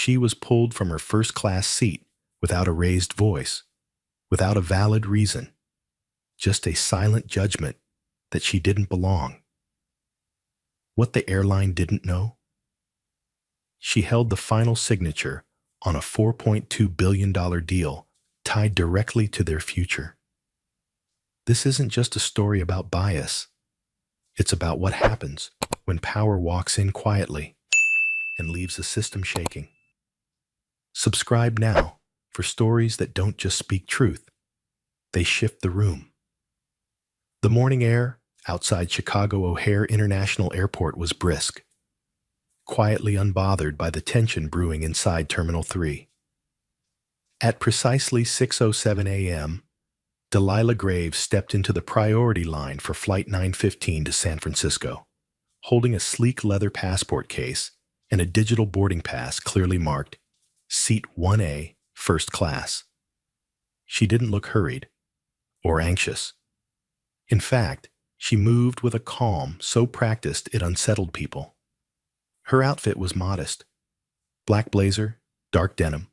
She was pulled from her first-class seat without a raised voice, without a valid reason, just a silent judgment that she didn't belong. What the airline didn't know? She held the final signature on a $4.2 billion deal tied directly to their future. This isn't just a story about bias. It's about what happens when power walks in quietly and leaves the system shaking. Subscribe now for stories that don't just speak truth, they shift the room. The morning air outside Chicago O'Hare International Airport was brisk, quietly unbothered by the tension brewing inside Terminal 3. At precisely 6:07 a.m., Delilah Graves stepped into the priority line for Flight 915 to San Francisco, holding a sleek leather passport case and a digital boarding pass clearly marked Seat 1A, First Class. She didn't look hurried or anxious. In fact, she moved with a calm so practiced it unsettled people. Her outfit was modest. Black blazer, dark denim,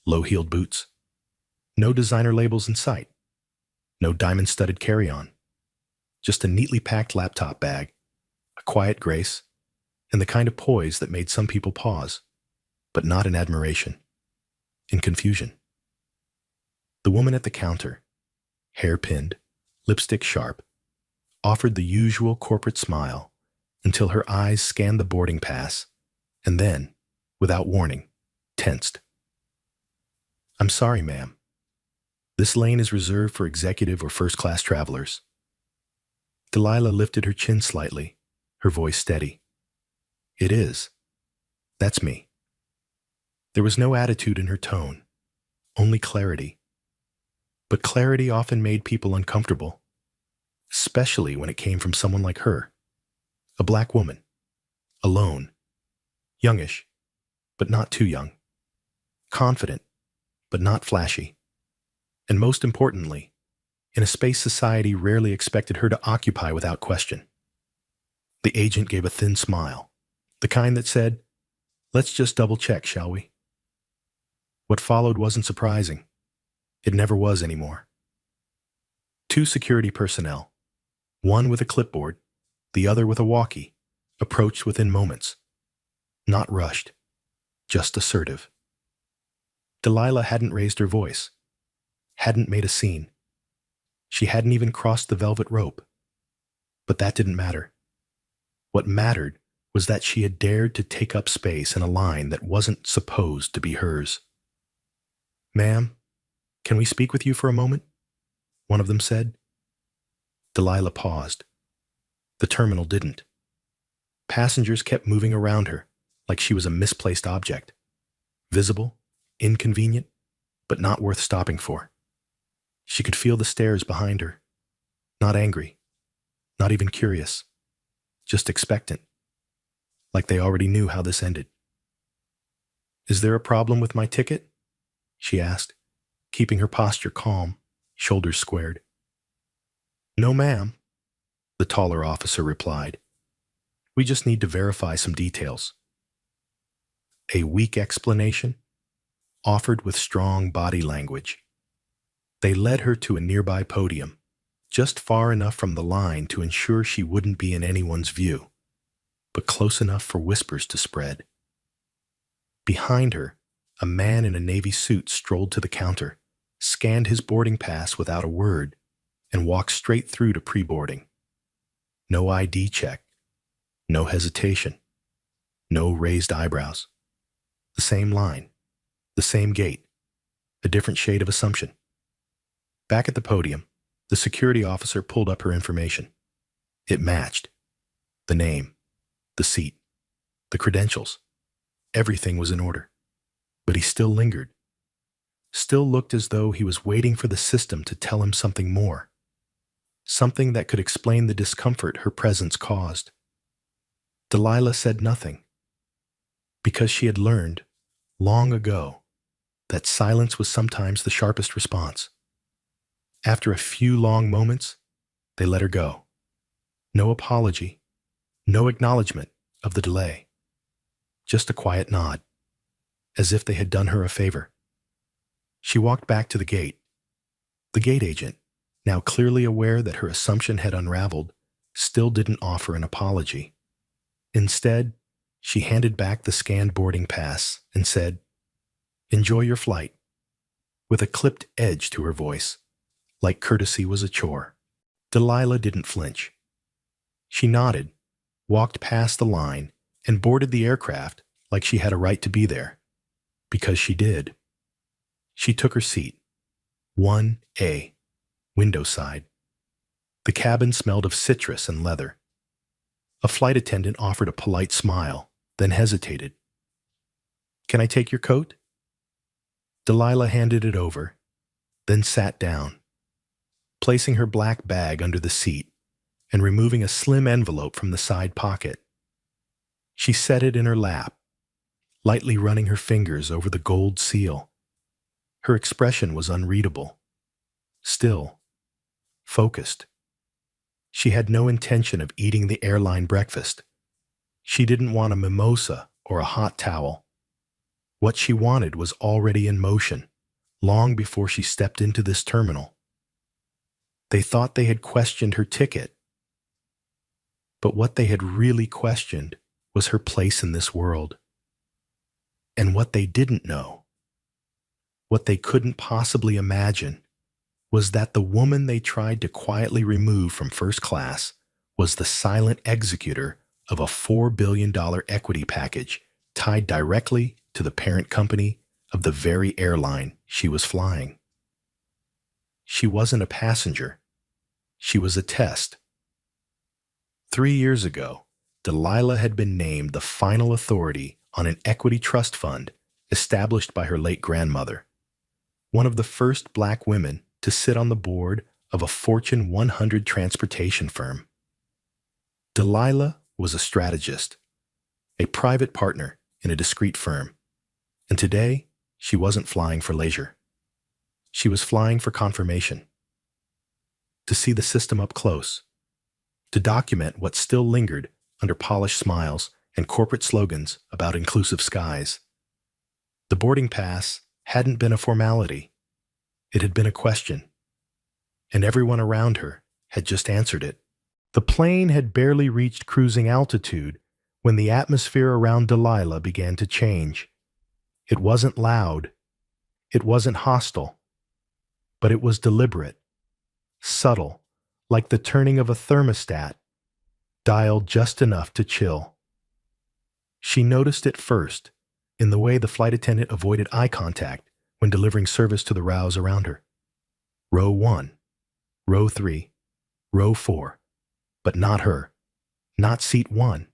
low-heeled boots. No designer labels in sight. No diamond-studded carry-on. Just a neatly packed laptop bag, a quiet grace, and the kind of poise that made some people pause, but not in admiration, in confusion. The woman at the counter, hair pinned, lipstick sharp, offered the usual corporate smile until her eyes scanned the boarding pass, and then, without warning, tensed. "I'm sorry, ma'am. This lane is reserved for executive or first-class travelers." Delilah lifted her chin slightly, her voice steady. "It is. That's me." There was no attitude in her tone, only clarity. But clarity often made people uncomfortable, especially when it came from someone like her, a black woman, alone, youngish, but not too young, confident, but not flashy, and most importantly, in a space society rarely expected her to occupy without question. The agent gave a thin smile, the kind that said, "Let's just double-check, shall we?" What followed wasn't surprising. It never was anymore. Two security personnel, one with a clipboard, the other with a walkie, approached within moments. Not rushed, just assertive. Delilah hadn't raised her voice, hadn't made a scene. She hadn't even crossed the velvet rope. But that didn't matter. What mattered was that she had dared to take up space in a line that wasn't supposed to be hers. "Ma'am, can we speak with you for a moment?" one of them said. Delilah paused. The terminal didn't. Passengers kept moving around her like she was a misplaced object. Visible, inconvenient, but not worth stopping for. She could feel the stares behind her. Not angry, not even curious, just expectant, like they already knew how this ended. "Is there a problem with my ticket?" she asked, keeping her posture calm, shoulders squared. "No, ma'am," the taller officer replied. "We just need to verify some details." A weak explanation, offered with strong body language. They led her to a nearby podium, just far enough from the line to ensure she wouldn't be in anyone's view, but close enough for whispers to spread. Behind her, a man in a navy suit strolled to the counter, scanned his boarding pass without a word, and walked straight through to pre-boarding. No ID check, no hesitation, no raised eyebrows. The same line, the same gait, a different shade of assumption. Back at the podium, the security officer pulled up her information. It matched. The name, the seat, the credentials. Everything was in order. But he still lingered. Still looked as though he was waiting for the system to tell him something more. Something that could explain the discomfort her presence caused. Delilah said nothing, because she had learned, long ago, that silence was sometimes the sharpest response. After a few long moments, they let her go. No apology, no acknowledgement of the delay. Just a quiet nod. as if they had done her a favor. She walked back to the gate. The gate agent, now clearly aware that her assumption had unraveled, still didn't offer an apology. Instead, she handed back the scanned boarding pass and said, "Enjoy your flight," with a clipped edge to her voice, like courtesy was a chore. Delilah didn't flinch. She nodded, walked past the line, and boarded the aircraft like she had a right to be there. Because she did. She took her seat, 1A, window side. The cabin smelled of citrus and leather. A flight attendant offered a polite smile, then hesitated. "Can I take your coat?" Delilah handed it over, then sat down, placing her black bag under the seat and removing a slim envelope from the side pocket. She set it in her lap, lightly running her fingers over the gold seal. Her expression was unreadable, still, focused. She had no intention of eating the airline breakfast. She didn't want a mimosa or a hot towel. What she wanted was already in motion, long before she stepped into this terminal. They thought they had questioned her ticket, but what they had really questioned was her place in this world. And what they didn't know, what they couldn't possibly imagine, was that the woman they tried to quietly remove from first class was the silent executor of a $4 billion equity package tied directly to the parent company of the very airline she was flying. She wasn't a passenger. She was a test. 3 years ago, Delilah had been named the final authority on an equity trust fund established by her late grandmother, one of the first black women to sit on the board of a Fortune 100 transportation firm. Delilah was a strategist, a private partner in a discreet firm, and today she wasn't flying for leisure. She was flying for confirmation, to see the system up close, to document what still lingered under polished smiles and corporate slogans about inclusive skies. The boarding pass hadn't been a formality. It had been a question, and everyone around her had just answered it. The plane had barely reached cruising altitude when the atmosphere around Delilah began to change. It wasn't loud. It wasn't hostile. But it was deliberate, subtle, like the turning of a thermostat, dialed just enough to chill. She noticed it first in the way the flight attendant avoided eye contact when delivering service to the rows around her. Row 1, row 3, row 4, but not her, not seat 1,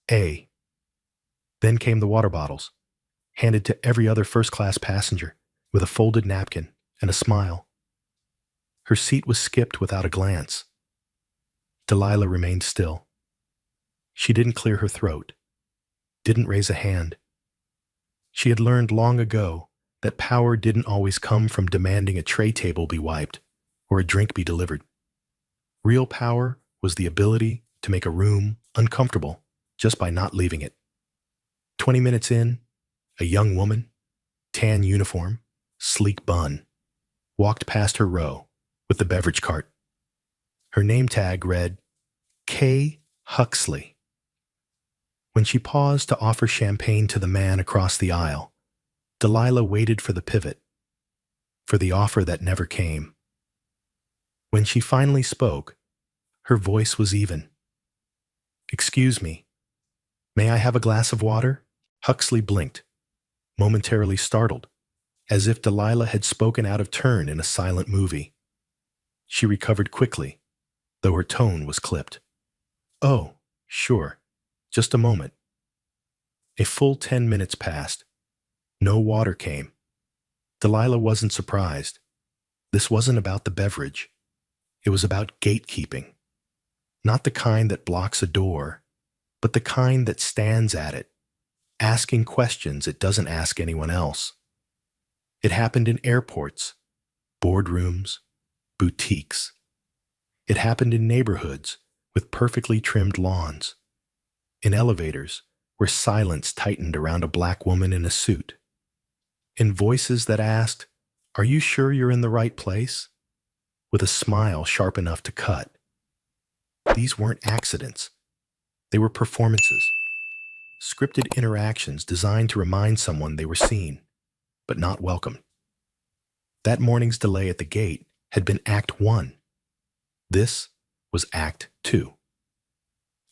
A. Then came the water bottles, handed to every other first-class passenger with a folded napkin and a smile. Her seat was skipped without a glance. Delilah remained still. She didn't clear her throat, didn't raise a hand. She had learned long ago that power didn't always come from demanding a tray table be wiped or a drink be delivered. Real power was the ability to make a room uncomfortable just by not leaving it. 20 minutes in, a young woman, tan uniform, sleek bun, walked past her row with the beverage cart. Her name tag read, K. Huxley. When she paused to offer champagne to the man across the aisle, Delilah waited for the pivot, for the offer that never came. When she finally spoke, her voice was even. "Excuse me, may I have a glass of water?" Huxley blinked, momentarily startled, as if Delilah had spoken out of turn in a silent movie. She recovered quickly, though her tone was clipped. "Oh, sure. Just a moment." A full 10 minutes passed. No water came. Delilah wasn't surprised. This wasn't about the beverage. It was about gatekeeping. Not the kind that blocks a door, but the kind that stands at it, asking questions it doesn't ask anyone else. It happened in airports, boardrooms, boutiques. It happened in neighborhoods with perfectly trimmed lawns, in elevators where silence tightened around a black woman in a suit. in voices that asked, "Are you sure you're in the right place?" with a smile sharp enough to cut. These weren't accidents. They were performances, scripted interactions designed to remind someone they were seen, but not welcome. That morning's delay at the gate had been Act 1. This was Act 2.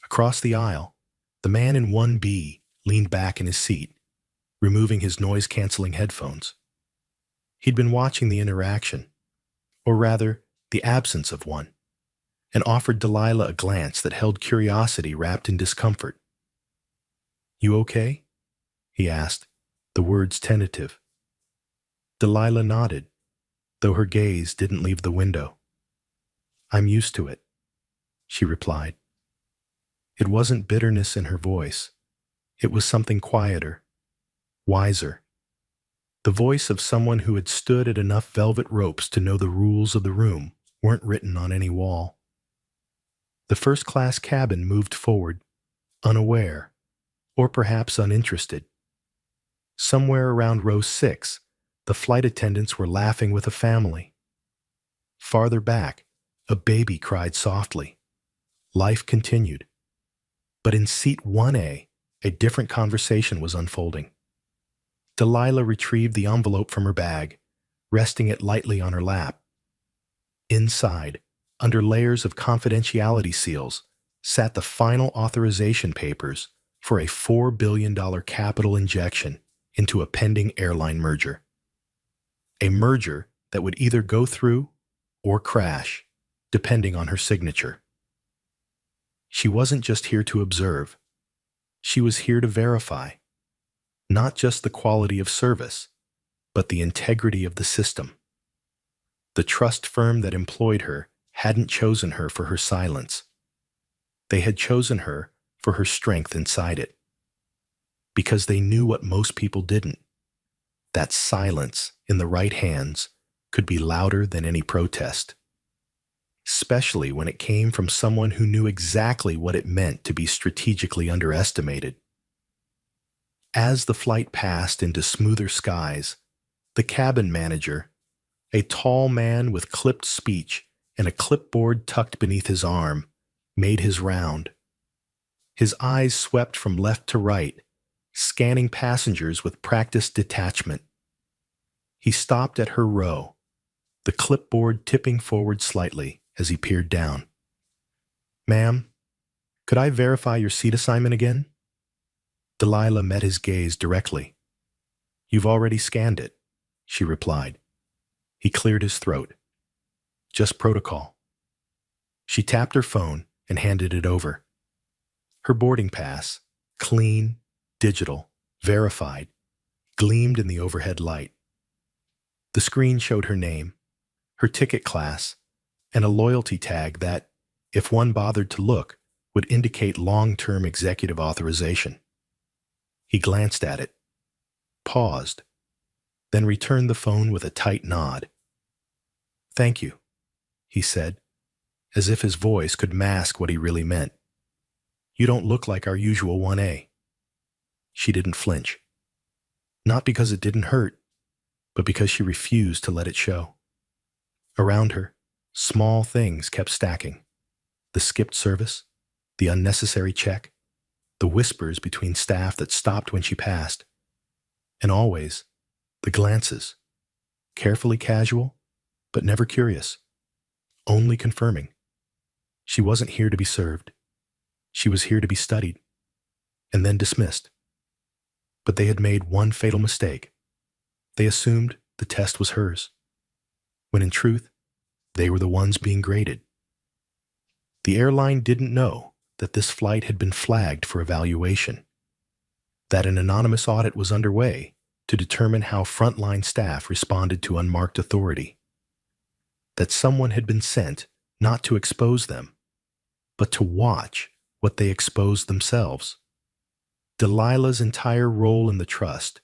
Across the aisle, the man in 1B leaned back in his seat, removing his noise-canceling headphones. He'd been watching the interaction, or rather, the absence of one, and offered Delilah a glance that held curiosity wrapped in discomfort. "You okay?" he asked, the words tentative. Delilah nodded, though her gaze didn't leave the window. "I'm used to it," she replied. It wasn't bitterness in her voice. It was something quieter, wiser. The voice of someone who had stood at enough velvet ropes to know the rules of the room weren't written on any wall. The first-class cabin moved forward, unaware, or perhaps uninterested. Somewhere around row 6, the flight attendants were laughing with a family. Farther back, a baby cried softly. Life continued. But in seat 1A, a different conversation was unfolding. Delilah retrieved the envelope from her bag, resting it lightly on her lap. Inside, under layers of confidentiality seals, sat the final authorization papers for a $4 billion capital injection into a pending airline merger. A merger that would either go through or crash, depending on her signature. She wasn't just here to observe. She was here to verify, not just the quality of service, but the integrity of the system. The trust firm that employed her hadn't chosen her for her silence. They had chosen her for her strength inside it. Because they knew what most people didn't. That silence in the right hands could be louder than any protest. Especially when it came from someone who knew exactly what it meant to be strategically underestimated. As the flight passed into smoother skies, the cabin manager, a tall man with clipped speech and a clipboard tucked beneath his arm, made his round. His eyes swept from left to right, scanning passengers with practiced detachment. He stopped at her row, the clipboard tipping forward slightly as he peered down. "Ma'am, could I verify your seat assignment again?" Delilah met his gaze directly. "You've already scanned it," she replied. He cleared his throat. "Just protocol." She tapped her phone and handed it over. Her boarding pass, clean, digital, verified, gleamed in the overhead light. The screen showed her name, her ticket class, and a loyalty tag that, if one bothered to look, would indicate long-term executive authorization. He glanced at it, paused, then returned the phone with a tight nod. "Thank you," he said, as if his voice could mask what he really meant. "You don't look like our usual 1A. She didn't flinch. Not because it didn't hurt, but because she refused to let it show. Around her, small things kept stacking. The skipped service, the unnecessary check, the whispers between staff that stopped when she passed, and always, the glances, carefully casual, but never curious, only confirming. She wasn't here to be served. She was here to be studied, and then dismissed. But they had made one fatal mistake. They assumed the test was hers, when in truth, they were the ones being graded. The airline didn't know that this flight had been flagged for evaluation, that an anonymous audit was underway to determine how frontline staff responded to unmarked authority, that someone had been sent not to expose them, but to watch what they exposed themselves. Delilah's entire role in the trust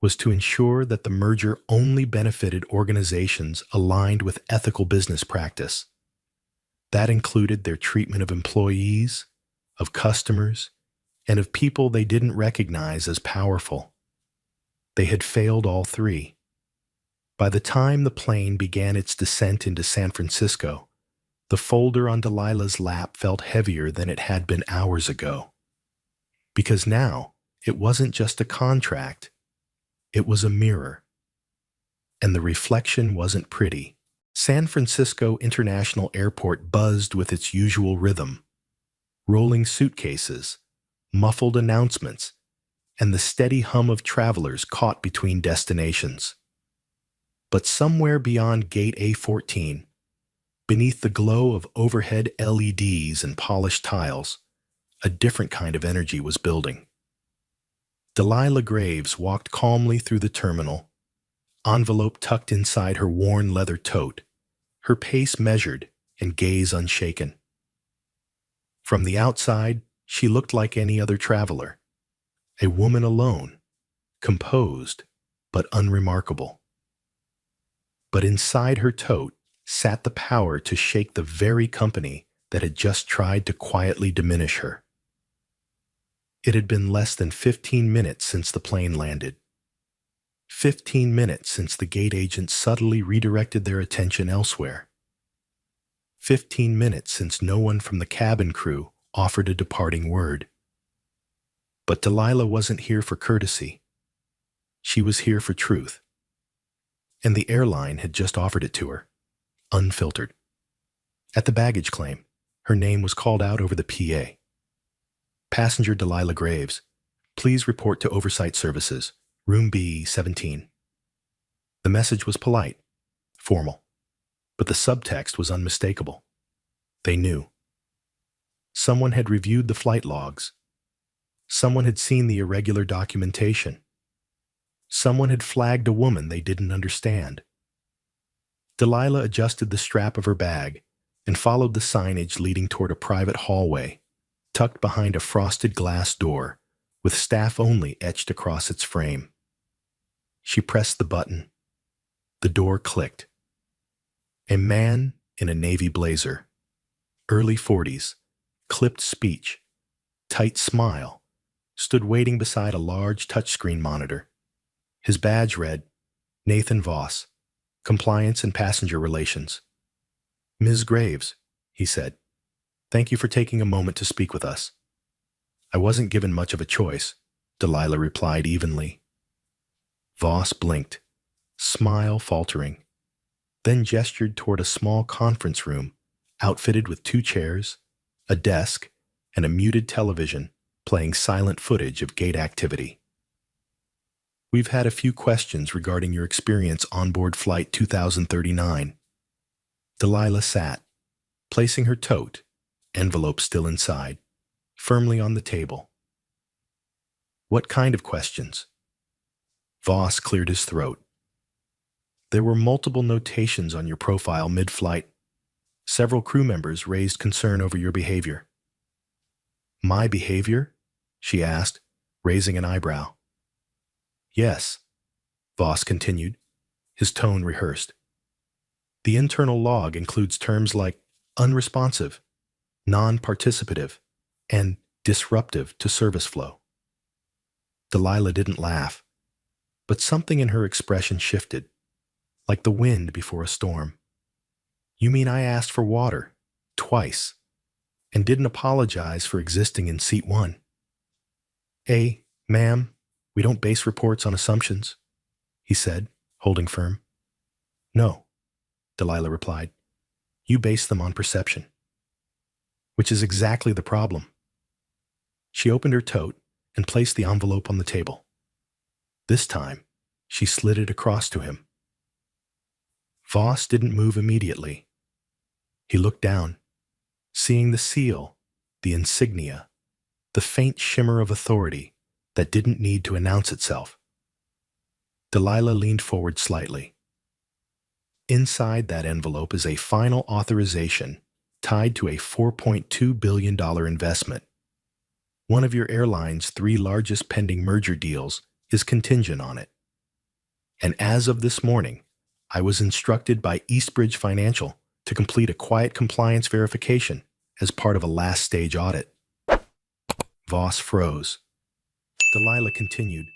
was to ensure that the merger only benefited organizations aligned with ethical business practice. That included their treatment of employees, of customers, and of people they didn't recognize as powerful. They had failed all three. By the time the plane began its descent into San Francisco, the folder on Delilah's lap felt heavier than it had been hours ago. Because now, it wasn't just a contract, it was a mirror. And the reflection wasn't pretty. San Francisco International Airport buzzed with its usual rhythm. Rolling suitcases, muffled announcements, and the steady hum of travelers caught between destinations. But somewhere beyond Gate A14, beneath the glow of overhead LEDs and polished tiles, a different kind of energy was building. Delilah Graves walked calmly through the terminal, envelope tucked inside her worn leather tote, her pace measured and gaze unshaken. From the outside, she looked like any other traveler, a woman alone, composed but unremarkable. But inside her tote sat the power to shake the very company that had just tried to quietly diminish her. It had been less than 15 minutes since the plane landed. 15 minutes since the gate agent subtly redirected their attention elsewhere. 15 minutes since no one from the cabin crew offered a departing word. But Delilah wasn't here for courtesy. She was here for truth. And the airline had just offered it to her, unfiltered. At the baggage claim, her name was called out over the PA. Passenger Delilah Graves, please report to Oversight Services, Room B-17. The message was polite, formal, but the subtext was unmistakable. They knew. Someone had reviewed the flight logs. Someone had seen the irregular documentation. Someone had flagged a woman they didn't understand. Delilah adjusted the strap of her bag and followed the signage leading toward a private hallway, tucked behind a frosted glass door, with staff only etched across its frame. She pressed the button. The door clicked. A man in a navy blazer, early 40s, clipped speech, tight smile, stood waiting beside a large touchscreen monitor. His badge read, Nathan Voss, Compliance and Passenger Relations. Ms. Graves, he said, thank you for taking a moment to speak with us. I wasn't given much of a choice, Delilah replied evenly. Voss blinked, smile faltering, then gestured toward a small conference room outfitted with 2 chairs, a desk, and a muted television playing silent footage of gate activity. We've had a few questions regarding your experience on board Flight 2039. Delilah sat, placing her tote, envelope still inside, firmly on the table. What kind of questions? Voss cleared his throat. There were multiple notations on your profile mid-flight. Several crew members raised concern over your behavior. My behavior? She asked, raising an eyebrow. Yes, Voss continued, his tone rehearsed. The internal log includes terms like unresponsive, non-participative, and disruptive to service flow. Delilah didn't laugh, but something in her expression shifted, like the wind before a storm. You mean I asked for water, twice, and didn't apologize for existing in seat 1? Ma'am, we don't base reports on assumptions, he said, holding firm. No, Delilah replied. You base them on perception. Which is exactly the problem. She opened her tote and placed the envelope on the table. This time, she slid it across to him. Voss didn't move immediately. He looked down, seeing the seal, the insignia, the faint shimmer of authority that didn't need to announce itself. Delilah leaned forward slightly. Inside that envelope is a final authorization tied to a $4.2 billion investment. One of your airline's 3 largest pending merger deals is contingent on it. And as of this morning, I was instructed by Eastbridge Financial to complete a quiet compliance verification as part of a last-stage audit. Voss froze. Delilah continued,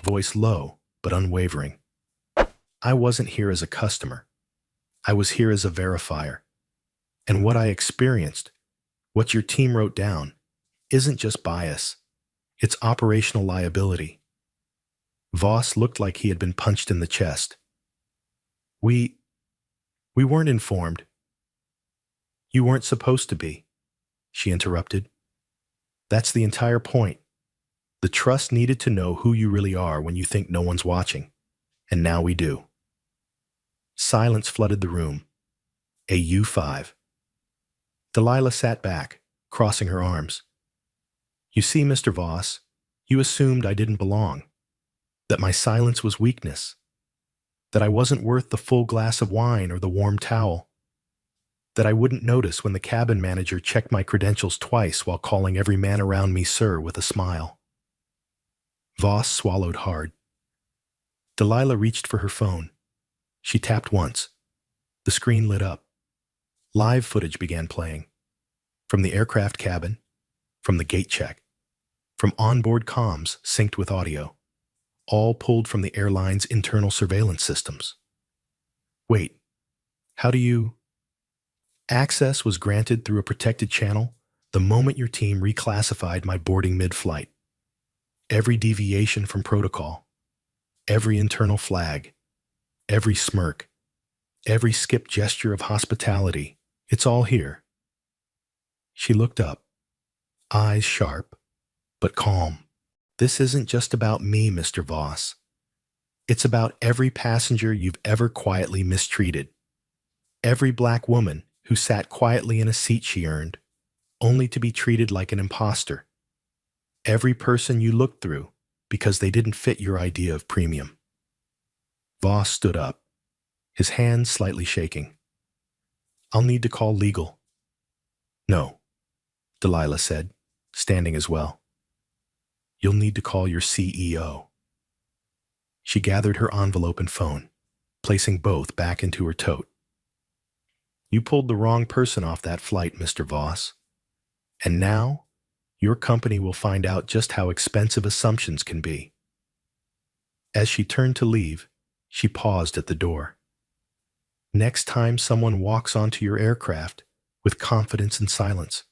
voice low but unwavering. I wasn't here as a customer. I was here as a verifier. And what I experienced, what your team wrote down, isn't just bias. It's operational liability. Voss looked like he had been punched in the chest. We weren't informed. You weren't supposed to be, she interrupted. That's the entire point. The trust needed to know who you really are when you think no one's watching. And now we do. Silence flooded the room. A U5. Delilah sat back, crossing her arms. You see, Mr. Voss, you assumed I didn't belong, that my silence was weakness, that I wasn't worth the full glass of wine or the warm towel, that I wouldn't notice when the cabin manager checked my credentials twice while calling every man around me sir with a smile. Voss swallowed hard. Delilah reached for her phone. She tapped once. The screen lit up. Live footage began playing. From the aircraft cabin, from the gate check, from onboard comms synced with audio, all pulled from the airline's internal surveillance systems. Wait, how do you... Access was granted through a protected channel the moment your team reclassified my boarding mid-flight. Every deviation from protocol, every internal flag, every smirk, every skip gesture of hospitality, it's all here. She looked up, eyes sharp, but calm. This isn't just about me, Mr. Voss. It's about every passenger you've ever quietly mistreated. Every black woman who sat quietly in a seat she earned, only to be treated like an imposter. Every person you looked through because they didn't fit your idea of premium. Voss stood up, his hands slightly shaking. I'll need to call legal. No, Delilah said, standing as well. You'll need to call your CEO. She gathered her envelope and phone, placing both back into her tote. You pulled the wrong person off that flight, Mr. Voss. And now, your company will find out just how expensive assumptions can be. As she turned to leave, she paused at the door. Next time someone walks onto your aircraft with confidence and silence,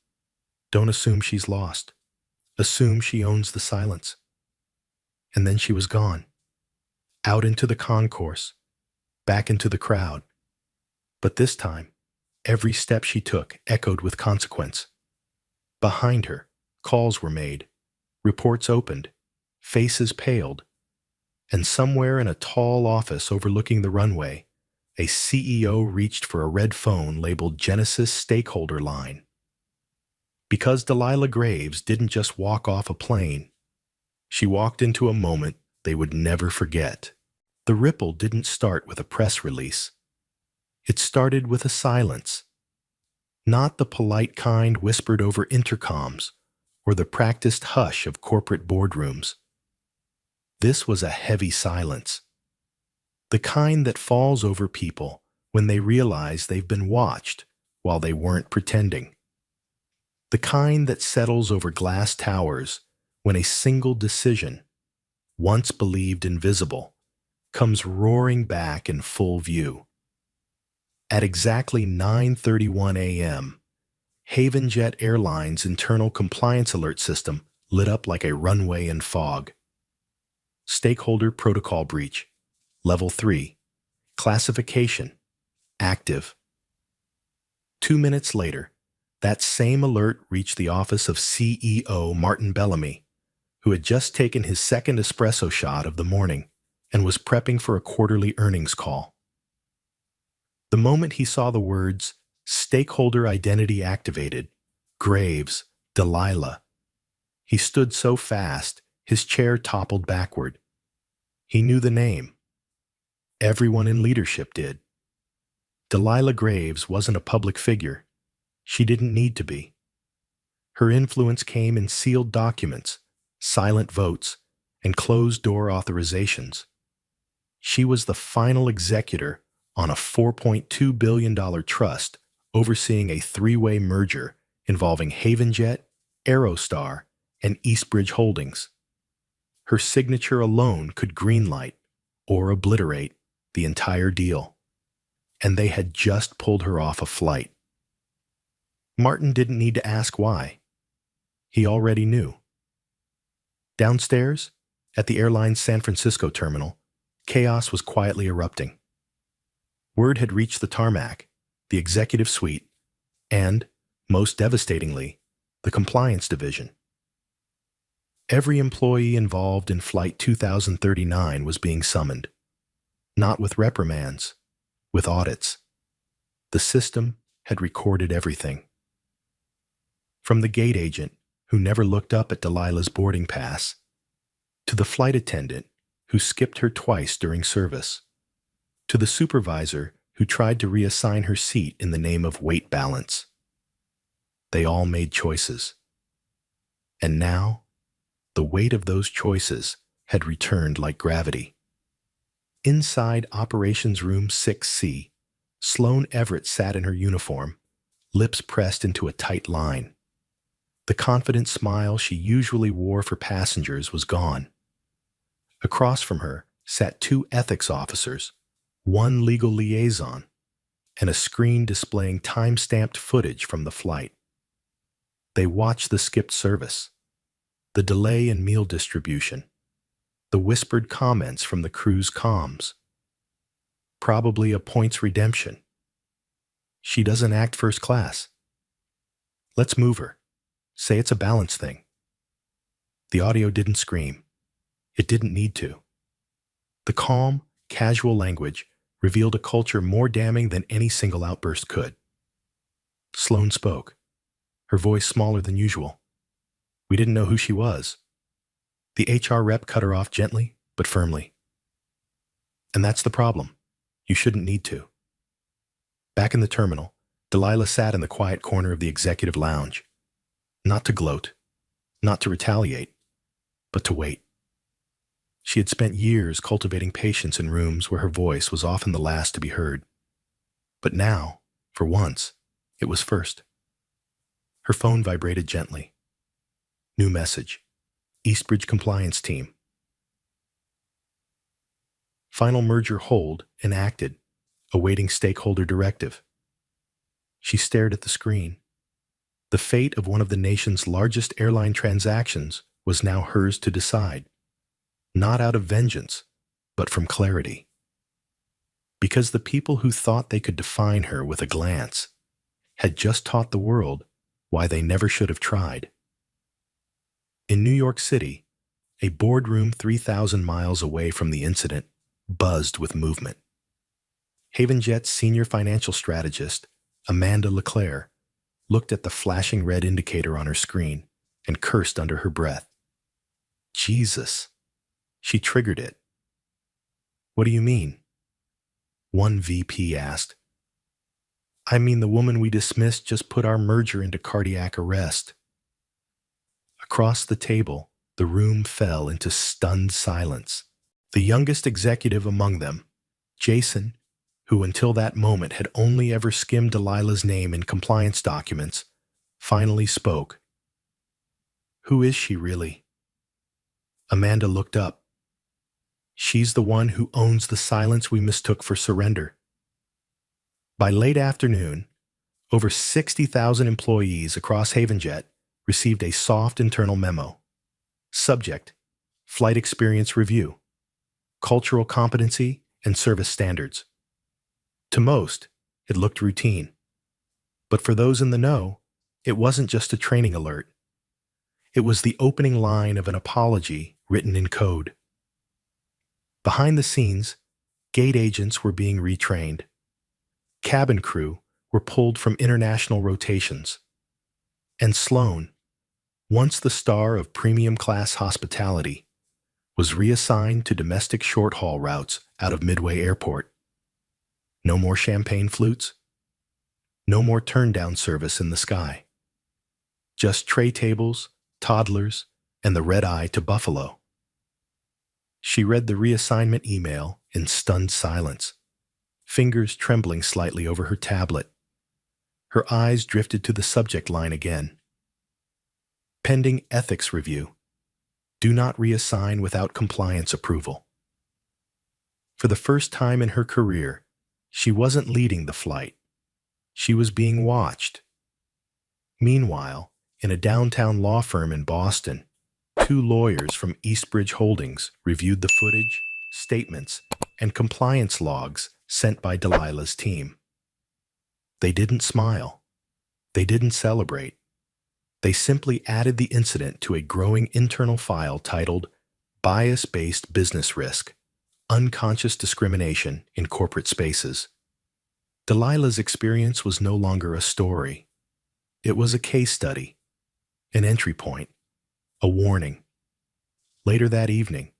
don't assume she's lost. Assume she owns the silence. And then she was gone. Out into the concourse, back into the crowd. But this time, every step she took echoed with consequence. Behind her, calls were made, reports opened, faces paled, and somewhere in a tall office overlooking the runway, a CEO reached for a red phone labeled Genesis Stakeholder Line. Because Delilah Graves didn't just walk off a plane, she walked into a moment they would never forget. The ripple didn't start with a press release. It started with a silence. Not the polite kind whispered over intercoms or the practiced hush of corporate boardrooms. This was a heavy silence. The kind that falls over people when they realize they've been watched while they weren't pretending. The kind that settles over glass towers when a single decision, once believed invisible, comes roaring back in full view. At exactly 9:31 a.m., HavenJet Airline's internal compliance alert system lit up like a runway in fog. Stakeholder protocol breach. Level 3. Classification. Active. 2 minutes later, that same alert reached the office of CEO Martin Bellamy, who had just taken his second espresso shot of the morning and was prepping for a quarterly earnings call. The moment he saw the words, Stakeholder Identity Activated, Graves, Delilah, he stood so fast, his chair toppled backward. He knew the name. Everyone in leadership did. Delilah Graves wasn't a public figure. She didn't need to be. Her influence came in sealed documents, silent votes, and closed-door authorizations. She was the final executor on a $4.2 billion trust overseeing a three-way merger involving HavenJet, Aerostar, and Eastbridge Holdings. Her signature alone could greenlight or obliterate the entire deal. And they had just pulled her off a flight. Martin didn't need to ask why. He already knew. Downstairs, at the Airline's San Francisco terminal, chaos was quietly erupting. Word had reached the tarmac, the executive suite, and, most devastatingly, the compliance division. Every employee involved in Flight 2039 was being summoned, not with reprimands, with audits. The system had recorded everything. From the gate agent, who never looked up at Delilah's boarding pass, to the flight attendant, who skipped her twice during service, to the supervisor who tried to reassign her seat in the name of weight balance. They all made choices. And now, the weight of those choices had returned like gravity. Inside Operations Room 6C, Sloane Everett sat in her uniform, lips pressed into a tight line. The confident smile she usually wore for passengers was gone. Across from her sat two ethics officers, one legal liaison, and a screen displaying time-stamped footage from the flight. They watched the skipped service, the delay in meal distribution, the whispered comments from the crew's comms. Probably a points redemption. She doesn't act first class. Let's move her. Say it's a balance thing. The audio didn't scream. It didn't need to. The calm, casual language revealed a culture more damning than any single outburst could. Sloane spoke, her voice smaller than usual. We didn't know who she was. The HR rep cut her off gently, but firmly. And that's the problem. You shouldn't need to. Back in the terminal, Delilah sat in the quiet corner of the executive lounge. Not to gloat, not to retaliate, but to wait. She had spent years cultivating patience in rooms where her voice was often the last to be heard. But now, for once, it was first. Her phone vibrated gently. New message. Eastbridge Compliance Team. Final merger hold enacted, awaiting stakeholder directive. She stared at the screen. The fate of one of the nation's largest airline transactions was now hers to decide, not out of vengeance, but from clarity. Because the people who thought they could define her with a glance had just taught the world why they never should have tried. In New York City, a boardroom 3,000 miles away from the incident buzzed with movement. HavenJet's senior financial strategist, Amanda LeClaire, looked at the flashing red indicator on her screen and cursed under her breath. Jesus! She triggered it. What do you mean? One VP asked. I mean the woman we dismissed just put our merger into cardiac arrest. Across the table, the room fell into stunned silence. The youngest executive among them, Jason, who until that moment had only ever skimmed Delilah's name in compliance documents, finally spoke. Who is she really? Amanda looked up. She's the one who owns the silence we mistook for surrender. By late afternoon, over 60,000 employees across HavenJet received a soft internal memo. Subject: Flight Experience Review, Cultural Competency and Service Standards. To most, it looked routine. But for those in the know, it wasn't just a training alert. It was the opening line of an apology written in code. Behind the scenes, gate agents were being retrained. Cabin crew were pulled from international rotations. And Sloane, once the star of premium class hospitality, was reassigned to domestic short-haul routes out of Midway Airport. No more champagne flutes. No more turn-down service in the sky. Just tray tables, toddlers, and the red-eye to Buffalo. She read the reassignment email in stunned silence, fingers trembling slightly over her tablet. Her eyes drifted to the subject line again. Pending ethics review. Do not reassign without compliance approval. For the first time in her career, she wasn't leading the flight. She was being watched. Meanwhile, in a downtown law firm in Boston, two lawyers from Eastbridge Holdings reviewed the footage, statements, and compliance logs sent by Delilah's team. They didn't smile. They didn't celebrate. They simply added the incident to a growing internal file titled Bias-Based Business Risk, Unconscious Discrimination in Corporate Spaces. Delilah's experience was no longer a story. It was a case study, an entry point, a warning. Later that evening,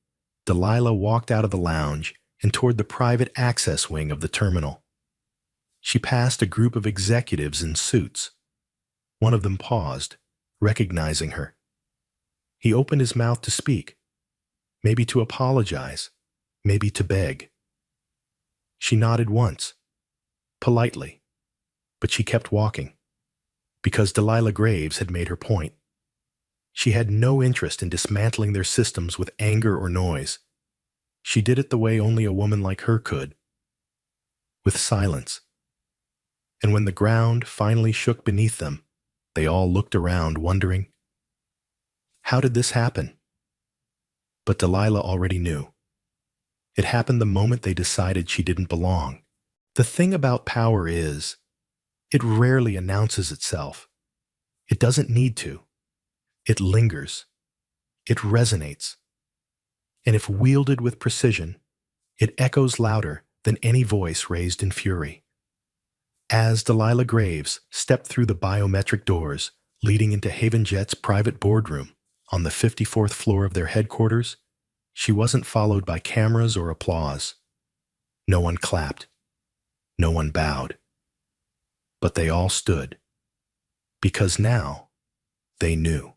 Delilah walked out of the lounge and toward the private access wing of the terminal. She passed a group of executives in suits. One of them paused, recognizing her. He opened his mouth to speak, maybe to apologize, maybe to beg. She nodded once, politely, but she kept walking, because Delilah Graves had made her point. She had no interest in dismantling their systems with anger or noise. She did it the way only a woman like her could, with silence. And when the ground finally shook beneath them, they all looked around, wondering, how did this happen? But Delilah already knew. It happened the moment they decided she didn't belong. The thing about power is, it rarely announces itself. It doesn't need to. It lingers. It resonates. And if wielded with precision, it echoes louder than any voice raised in fury. As Delilah Graves stepped through the biometric doors leading into Haven Jet's private boardroom on the 54th floor of their headquarters, she wasn't followed by cameras or applause. No one clapped. No one bowed. But they all stood. Because now, they knew.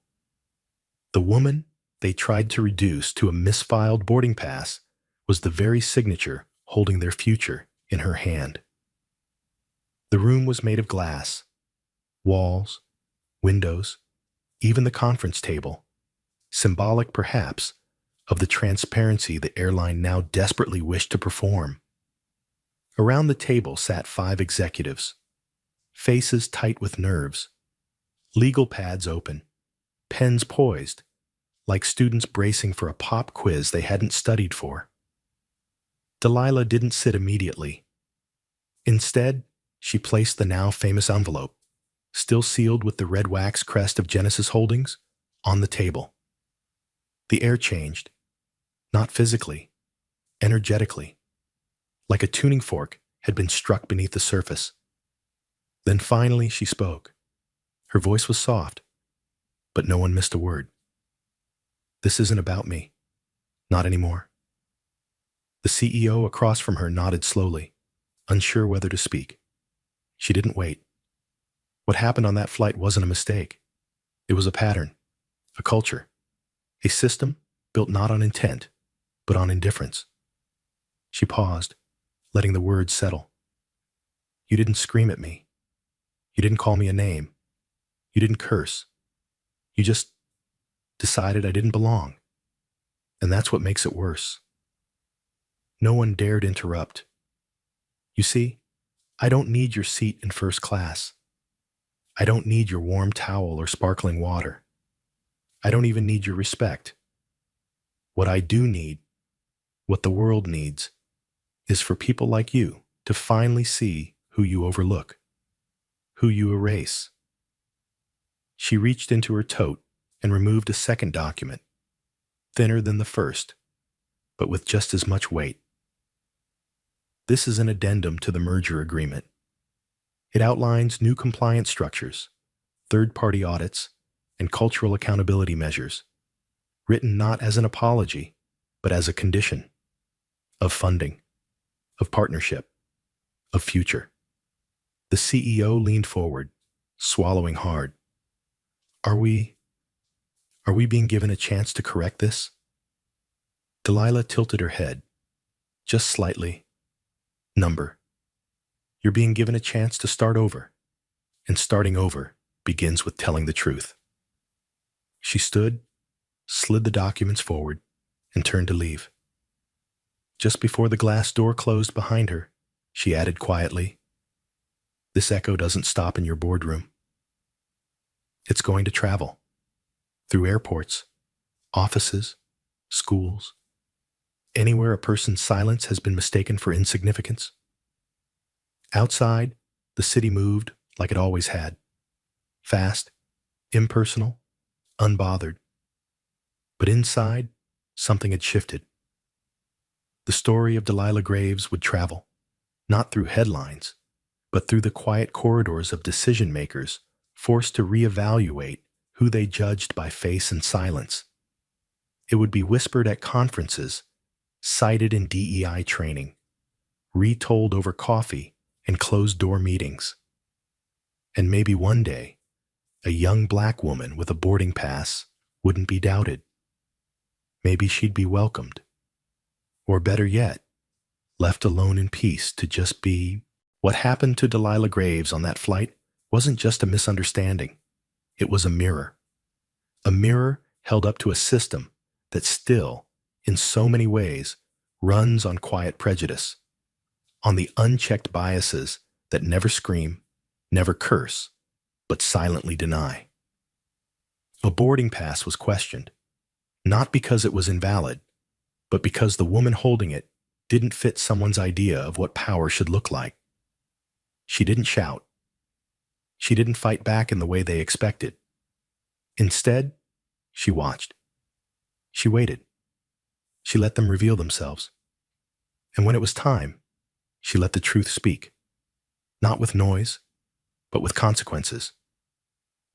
The woman they tried to reduce to a misfiled boarding pass was the very signature holding their future in her hand. The room was made of glass. Walls, windows, even the conference table, symbolic perhaps of the transparency the airline now desperately wished to perform. Around the table sat 5 executives, faces tight with nerves, legal pads open, pens poised, like students bracing for a pop quiz they hadn't studied for. Delilah didn't sit immediately. Instead, she placed the now famous envelope, still sealed with the red wax crest of Genesis Holdings, on the table. The air changed, not physically, energetically, like a tuning fork had been struck beneath the surface. Then finally she spoke. Her voice was soft, but no one missed a word. This isn't about me. Not anymore. The CEO across from her nodded slowly, unsure whether to speak. She didn't wait. What happened on that flight wasn't a mistake. It was a pattern, a culture, a system built not on intent, but on indifference. She paused, letting the words settle. You didn't scream at me. You didn't call me a name. You didn't curse. You just decided I didn't belong. And that's what makes it worse. No one dared interrupt. You see, I don't need your seat in first class. I don't need your warm towel or sparkling water. I don't even need your respect. What I do need, what the world needs, is for people like you to finally see who you overlook, who you erase. She reached into her tote and removed a second document, thinner than the first, but with just as much weight. This is an addendum to the merger agreement. It outlines new compliance structures, third-party audits, and cultural accountability measures, written not as an apology, but as a condition of funding, of partnership, of future. The CEO leaned forward, swallowing hard. Are we being given a chance to correct this? Delilah tilted her head, just slightly. Number. You're being given a chance to start over, and starting over begins with telling the truth. She stood, slid the documents forward, and turned to leave. Just before the glass door closed behind her, she added quietly, "This echo doesn't stop in your boardroom. It's going to travel through airports, offices, schools, anywhere a person's silence has been mistaken for insignificance." Outside, the city moved like it always had, fast, impersonal, unbothered. But inside, something had shifted. The story of Delilah Graves would travel, not through headlines, but through the quiet corridors of decision-makers forced to reevaluate who they judged by face and silence. It would be whispered at conferences, cited in DEI training, retold over coffee and closed-door meetings. And maybe one day, a young black woman with a boarding pass wouldn't be doubted. Maybe she'd be welcomed. Or better yet, left alone in peace to just be. What happened to Delilah Graves on that flight wasn't just a misunderstanding. It was a mirror. A mirror held up to a system that still, in so many ways, runs on quiet prejudice, on the unchecked biases that never scream, never curse, but silently deny. A boarding pass was questioned, not because it was invalid, but because the woman holding it didn't fit someone's idea of what power should look like. She didn't shout. She didn't fight back in the way they expected. Instead, she watched. She waited. She let them reveal themselves. And when it was time, she let the truth speak. Not with noise, but with consequences.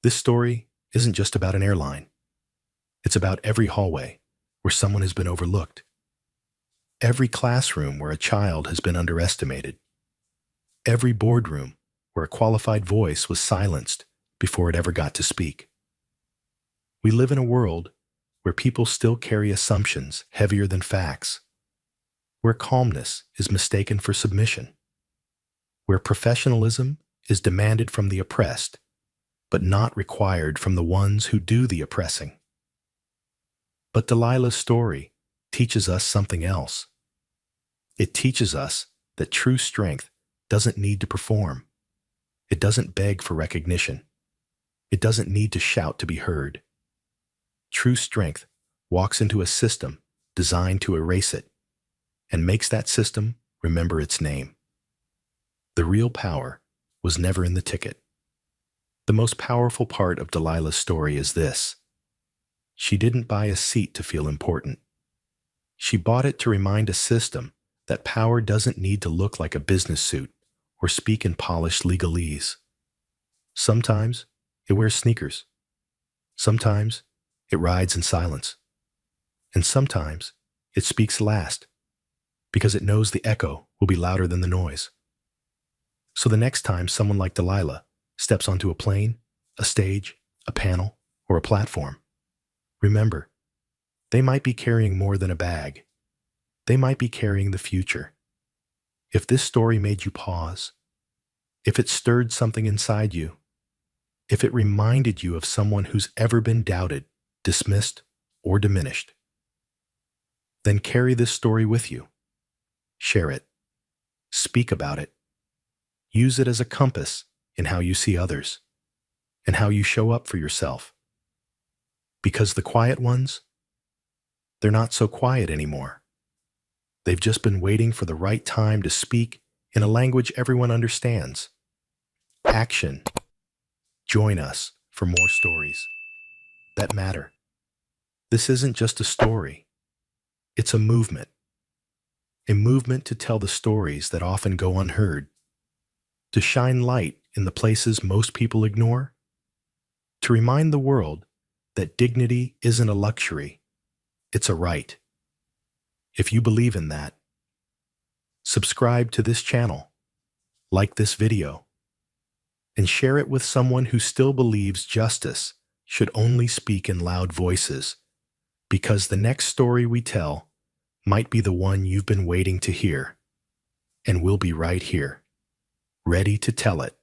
This story isn't just about an airline. It's about every hallway where someone has been overlooked. Every classroom where a child has been underestimated. Every boardroom where a qualified voice was silenced before it ever got to speak. We live in a world where people still carry assumptions heavier than facts, where calmness is mistaken for submission, where professionalism is demanded from the oppressed, but not required from the ones who do the oppressing. But Delilah's story teaches us something else. It teaches us that true strength doesn't need to perform. It doesn't beg for recognition. It doesn't need to shout to be heard. True strength walks into a system designed to erase it and makes that system remember its name. The real power was never in the ticket. The most powerful part of Delilah's story is this. She didn't buy a seat to feel important. She bought it to remind a system that power doesn't need to look like a business suit or speak in polished legalese. Sometimes it wears sneakers. Sometimes it rides in silence. And sometimes it speaks last because it knows the echo will be louder than the noise. So the next time someone like Delilah steps onto a plane, a stage, a panel, or a platform, remember, they might be carrying more than a bag. They might be carrying the future. If this story made you pause, if it stirred something inside you, if it reminded you of someone who's ever been doubted, dismissed, or diminished, then carry this story with you. Share it. Speak about it. Use it as a compass in how you see others and how you show up for yourself. Because the quiet ones, they're not so quiet anymore. They've just been waiting for the right time to speak in a language everyone understands. Action. Join us for more stories that matter. This isn't just a story. It's a movement. A movement to tell the stories that often go unheard. To shine light in the places most people ignore. To remind the world that dignity isn't a luxury. It's a right. If you believe in that, subscribe to this channel, like this video, and share it with someone who still believes justice should only speak in loud voices, because the next story we tell might be the one you've been waiting to hear, and we'll be right here, ready to tell it.